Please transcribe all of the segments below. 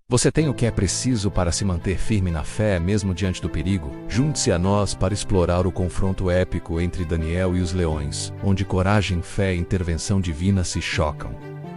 Você tem o que é preciso para se manter firme na fé, mesmo diante do perigo? Junte-se a nós para explorar o confronto épico entre Daniel e os leões, onde coragem, fé e intervenção divina se chocam.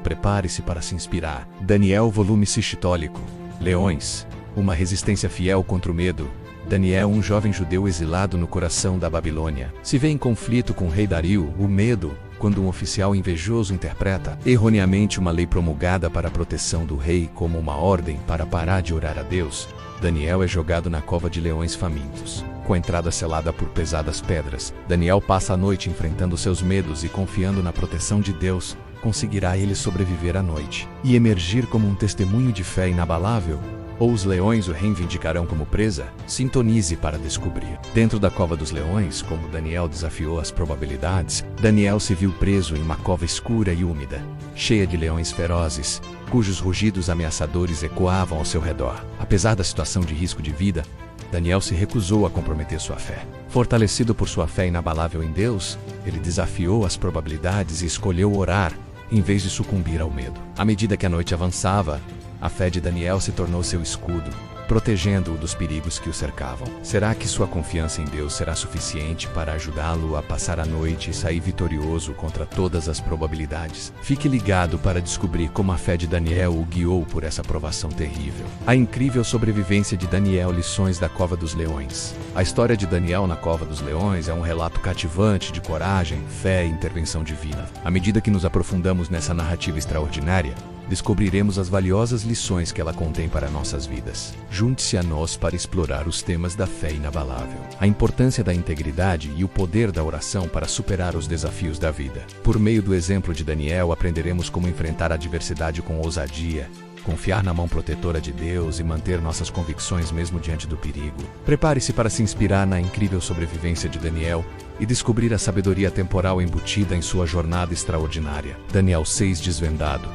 Prepare-se para se inspirar. Daniel, volume Sixitólico. Leões. Uma resistência fiel contra o medo. Daniel, um jovem judeu exilado no coração da Babilônia, se vê em conflito com o rei Dario, o medo, quando um oficial invejoso interpreta erroneamente uma lei promulgada para a proteção do rei como uma ordem para parar de orar a Deus. Daniel é jogado na cova de leões famintos. Com a entrada selada por pesadas pedras, Daniel passa a noite enfrentando seus medos e confiando na proteção de Deus. Conseguirá ele sobreviver à noite e emergir como um testemunho de fé inabalável? Ou os leões o reivindicarão como presa? Sintonize para descobrir. Dentro da cova dos leões, como Daniel desafiou as probabilidades, Daniel se viu preso em uma cova escura e úmida, cheia de leões ferozes, cujos rugidos ameaçadores ecoavam ao seu redor. Apesar da situação de risco de vida, Daniel se recusou a comprometer sua fé. Fortalecido por sua fé inabalável em Deus, ele desafiou as probabilidades e escolheu orar, em vez de sucumbir ao medo. À medida que a noite avançava, a fé de Daniel se tornou seu escudo, protegendo-o dos perigos que o cercavam. Será que sua confiança em Deus será suficiente para ajudá-lo a passar a noite e sair vitorioso contra todas as probabilidades? Fique ligado para descobrir como a fé de Daniel o guiou por essa provação terrível. A incrível sobrevivência de Daniel, lições da Cova dos Leões. A história de Daniel na Cova dos Leões é um relato cativante de coragem, fé e intervenção divina. À medida que nos aprofundamos nessa narrativa extraordinária, descobriremos as valiosas lições que ela contém para nossas vidas. Junte-se a nós para explorar os temas da fé inabalável, a importância da integridade e o poder da oração para superar os desafios da vida. Por meio do exemplo de Daniel, aprenderemos como enfrentar a adversidade com ousadia, confiar na mão protetora de Deus e manter nossas convicções mesmo diante do perigo. Prepare-se para se inspirar na incrível sobrevivência de Daniel e descobrir a sabedoria temporal embutida em sua jornada extraordinária. Daniel 6 desvendado.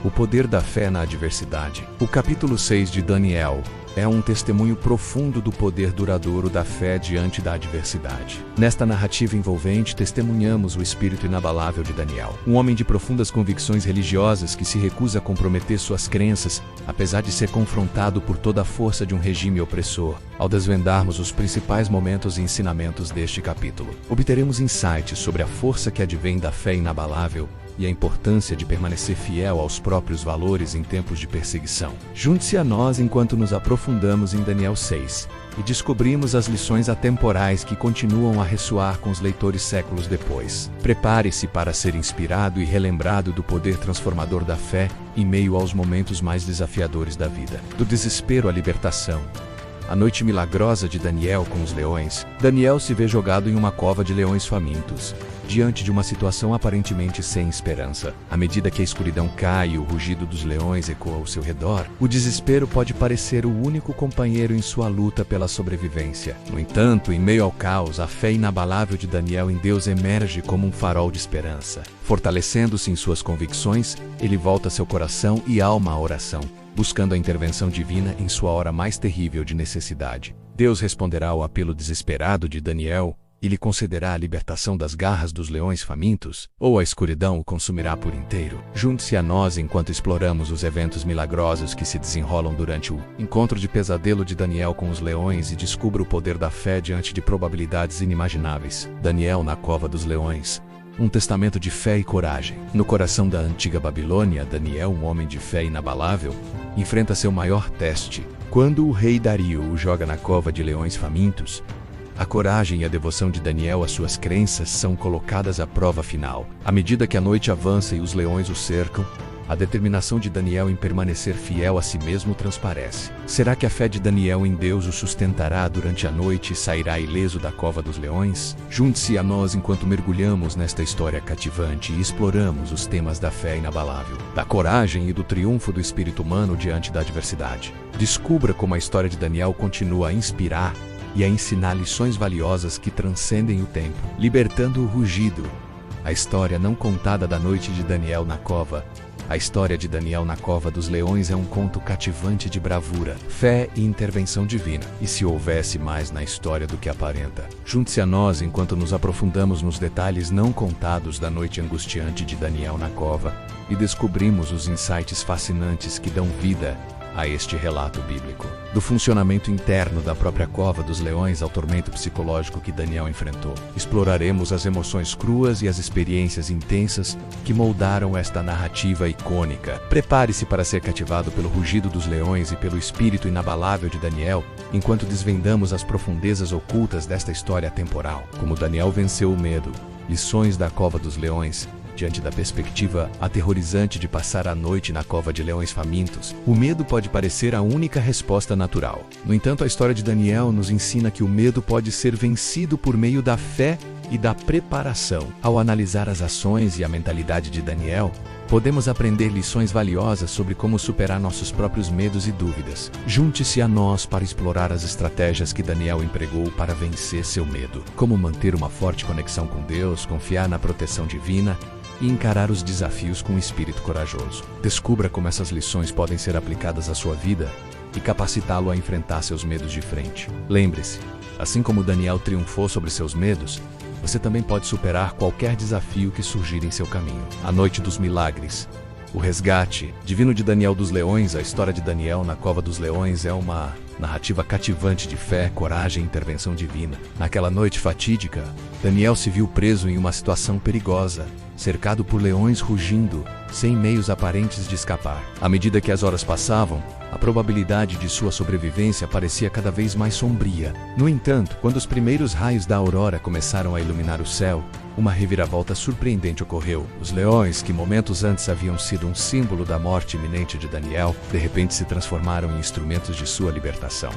O poder da fé na adversidade. O capítulo 6 de Daniel é um testemunho profundo do poder duradouro da fé diante da adversidade. Nesta narrativa envolvente, testemunhamos o espírito inabalável de Daniel, um homem de profundas convicções religiosas que se recusa a comprometer suas crenças, apesar de ser confrontado por toda a força de um regime opressor. Ao desvendarmos os principais momentos e ensinamentos deste capítulo, obteremos insights sobre a força que advém da fé inabalável e a importância de permanecer fiel aos próprios valores em tempos de perseguição. Junte-se a nós enquanto nos aprofundamos em Daniel 6 e descobrimos as lições atemporais que continuam a ressoar com os leitores séculos depois. Prepare-se para ser inspirado e relembrado do poder transformador da fé em meio aos momentos mais desafiadores da vida. Do desespero à libertação. A noite milagrosa de Daniel com os leões. Daniel se vê jogado em uma cova de leões famintos, diante de uma situação aparentemente sem esperança. À medida que a escuridão cai e o rugido dos leões ecoa ao seu redor, o desespero pode parecer o único companheiro em sua luta pela sobrevivência. No entanto, em meio ao caos, a fé inabalável de Daniel em Deus emerge como um farol de esperança. Fortalecendo-se em suas convicções, ele volta seu coração e alma à oração, buscando a intervenção divina em sua hora mais terrível de necessidade. Deus responderá ao apelo desesperado de Daniel e lhe concederá a libertação das garras dos leões famintos, ou a escuridão o consumirá por inteiro. Junte-se a nós enquanto exploramos os eventos milagrosos que se desenrolam durante o encontro de pesadelo de Daniel com os leões e descubra o poder da fé diante de probabilidades inimagináveis. Daniel na Cova dos Leões. Um testamento de fé e coragem. No coração da antiga Babilônia, Daniel, um homem de fé inabalável, enfrenta seu maior teste. Quando o rei Dario o joga na cova de leões famintos, a coragem e a devoção de Daniel às suas crenças são colocadas à prova final. À medida que a noite avança e os leões o cercam, a determinação de Daniel em permanecer fiel a si mesmo transparece. Será que a fé de Daniel em Deus o sustentará durante a noite e sairá ileso da cova dos leões? Junte-se a nós enquanto mergulhamos nesta história cativante e exploramos os temas da fé inabalável, da coragem e do triunfo do espírito humano diante da adversidade. Descubra como a história de Daniel continua a inspirar e a ensinar lições valiosas que transcendem o tempo, libertando o rugido. A história não contada da noite de Daniel na cova. A história de Daniel na Cova dos Leões é um conto cativante de bravura, fé e intervenção divina. E se houvesse mais na história do que aparenta? Junte-se a nós enquanto nos aprofundamos nos detalhes não contados da noite angustiante de Daniel na cova e descobrimos os insights fascinantes que dão vida a este relato bíblico. Do funcionamento interno da própria cova dos leões ao tormento psicológico que Daniel enfrentou, exploraremos as emoções cruas e as experiências intensas que moldaram esta narrativa icônica. Prepare-se para ser cativado pelo rugido dos leões e pelo espírito inabalável de Daniel, enquanto desvendamos as profundezas ocultas desta história atemporal. Como Daniel venceu o medo, lições da cova dos leões. Diante da perspectiva aterrorizante de passar a noite na cova de leões famintos, o medo pode parecer a única resposta natural. No entanto, a história de Daniel nos ensina que o medo pode ser vencido por meio da fé e da preparação. Ao analisar as ações e a mentalidade de Daniel, podemos aprender lições valiosas sobre como superar nossos próprios medos e dúvidas. Junte-se a nós para explorar as estratégias que Daniel empregou para vencer seu medo. Como manter uma forte conexão com Deus, confiar na proteção divina e encarar os desafios com um espírito corajoso. Descubra como essas lições podem ser aplicadas à sua vida e capacitá-lo a enfrentar seus medos de frente. Lembre-se, assim como Daniel triunfou sobre seus medos, você também pode superar qualquer desafio que surgir em seu caminho. A Noite dos Milagres. O resgate divino de Daniel dos Leões. A história de Daniel na Cova dos Leões é uma narrativa cativante de fé, coragem e intervenção divina. Naquela noite fatídica, Daniel se viu preso em uma situação perigosa, cercado por leões rugindo, sem meios aparentes de escapar. À medida que as horas passavam, a probabilidade de sua sobrevivência parecia cada vez mais sombria. No entanto, quando os primeiros raios da aurora começaram a iluminar o céu, uma reviravolta surpreendente ocorreu. Os leões, que momentos antes haviam sido um símbolo da morte iminente de Daniel, de repente se transformaram em instrumentos de sua libertação.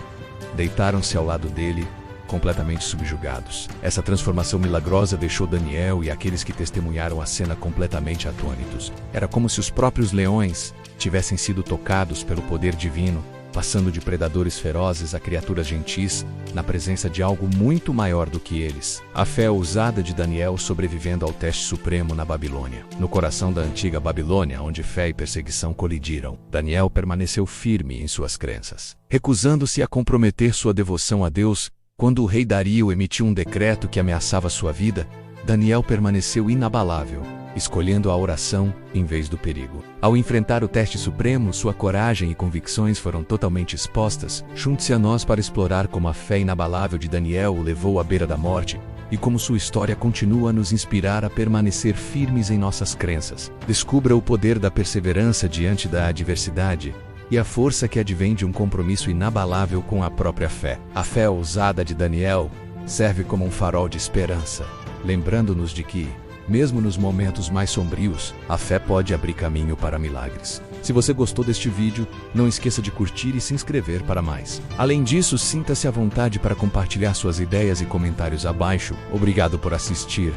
Deitaram-se ao lado dele, completamente subjugados. Essa transformação milagrosa deixou Daniel e aqueles que testemunharam a cena completamente atônitos. Era como se os próprios leões tivessem sido tocados pelo poder divino, passando de predadores ferozes a criaturas gentis, na presença de algo muito maior do que eles. A fé ousada de Daniel sobrevivendo ao teste supremo na Babilônia. No coração da antiga Babilônia, onde fé e perseguição colidiram, Daniel permaneceu firme em suas crenças, recusando-se a comprometer sua devoção a Deus. Quando o rei Dario emitiu um decreto que ameaçava sua vida, Daniel permaneceu inabalável, escolhendo a oração em vez do perigo. Ao enfrentar o teste supremo, sua coragem e convicções foram totalmente expostas. Junte-se a nós para explorar como a fé inabalável de Daniel o levou à beira da morte e como sua história continua a nos inspirar a permanecer firmes em nossas crenças. Descubra o poder da perseverança diante da adversidade e a força que advém de um compromisso inabalável com a própria fé. A fé ousada de Daniel serve como um farol de esperança, lembrando-nos de que, mesmo nos momentos mais sombrios, a fé pode abrir caminho para milagres. Se você gostou deste vídeo, não esqueça de curtir e se inscrever para mais. Além disso, sinta-se à vontade para compartilhar suas ideias e comentários abaixo. Obrigado por assistir.